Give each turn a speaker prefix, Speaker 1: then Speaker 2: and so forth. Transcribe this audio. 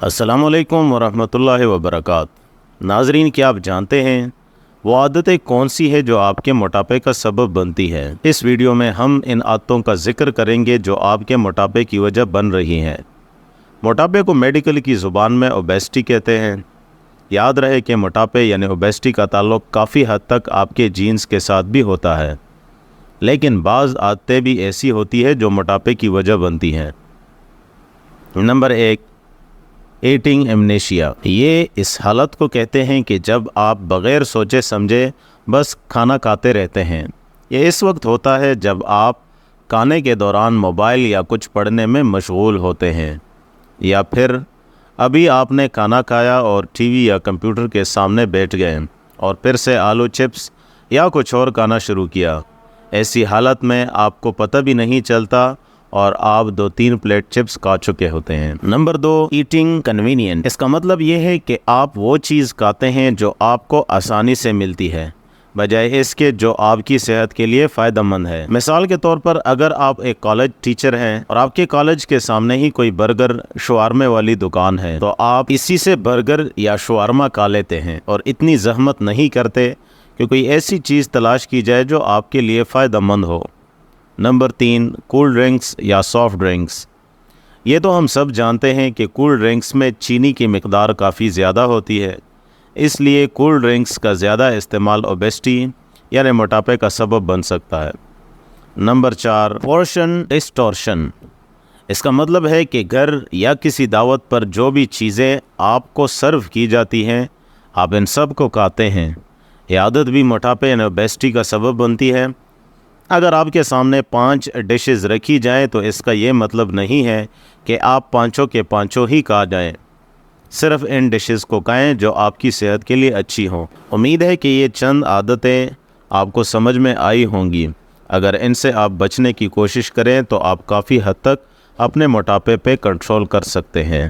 Speaker 1: अस्सलाम वालेकुम वरहमतुल्लाहि वबरकातुहू। नाजरीन, क्या आप जानते हैं वो आदतें कौन सी है जो आपके मोटापे का सबब बनती है? इस वीडियो में हम इन आदतों का जिक्र करेंगे जो आपके मोटापे की वजह बन रही हैं। मोटापे को मेडिकल की ज़ुबान में ओबेसिटी कहते हैं। याद रहे कि मोटापे यानी ओबेसिटी का ताल्लुक़ काफ़ी हद तक आपके जीन्स के साथ भी होता है, लेकिन बाज़ आदतें भी ऐसी होती है जो मोटापे की वजह बनती हैं। Number 1, eating amnesia. ये इस हालत को कहते हैं कि जब आप बग़ैर सोचे समझे बस खाना खाते रहते हैं। ये इस वक्त होता है जब आप खाने के दौरान मोबाइल या कुछ पढ़ने में मशगूल होते हैं, या फिर अभी आपने खाना खाया और टीवी या कंप्यूटर के सामने बैठ गए और फिर से आलू चिप्स या कुछ और खाना शुरू किया। ऐसी हालत में आपको पता भी नहीं चलता और आप 2-3 प्लेट चिप्स खा चुके होते हैं। Number 2, eating convenient. इसका मतलब ये है कि आप वो चीज़ खाते हैं जो आपको आसानी से मिलती है, बजाय इसके जो आपकी सेहत के लिए फ़ायदेमंद है। मिसाल के तौर पर, अगर आप एक कॉलेज टीचर हैं और आपके कॉलेज के सामने ही कोई बर्गर शवारमे वाली दुकान है, तो आप इसी से बर्गर या शवारमा खा लेते हैं और इतनी जहमत नहीं करते कि कोई ऐसी चीज़ तलाश की जाए जो आपके लिए फ़ायदेमंद हो। नंबर 3, कूल ड्रिंक्स या सॉफ़्ट ड्रिंक्स। ये तो हम सब जानते हैं कि कूल ड्रिंक्स में चीनी की मिकदार काफ़ी ज़्यादा होती है, इसलिए कूल ड्रिंक्स का ज़्यादा इस्तेमाल ओबेसिटी यानी मोटापे का सबब बन सकता है। Number 4, portion distortion. इसका मतलब है कि घर या किसी दावत पर जो भी चीज़ें आपको सर्व की जाती हैं, आप इन सब को खाते हैं। ये आदत भी मोटापे यानी ओबेसिटी का सबब बनती है। अगर आपके सामने 5 डिशेस रखी जाएं तो इसका ये मतलब नहीं है कि आप पाँचों के पाँचों ही खा जाएं। सिर्फ इन डिशेस को खाएं जो आपकी सेहत के लिए अच्छी हों। उम्मीद है कि ये चंद आदतें आपको समझ में आई होंगी। अगर इनसे आप बचने की कोशिश करें तो आप काफ़ी हद तक अपने मोटापे पे कंट्रोल कर सकते हैं।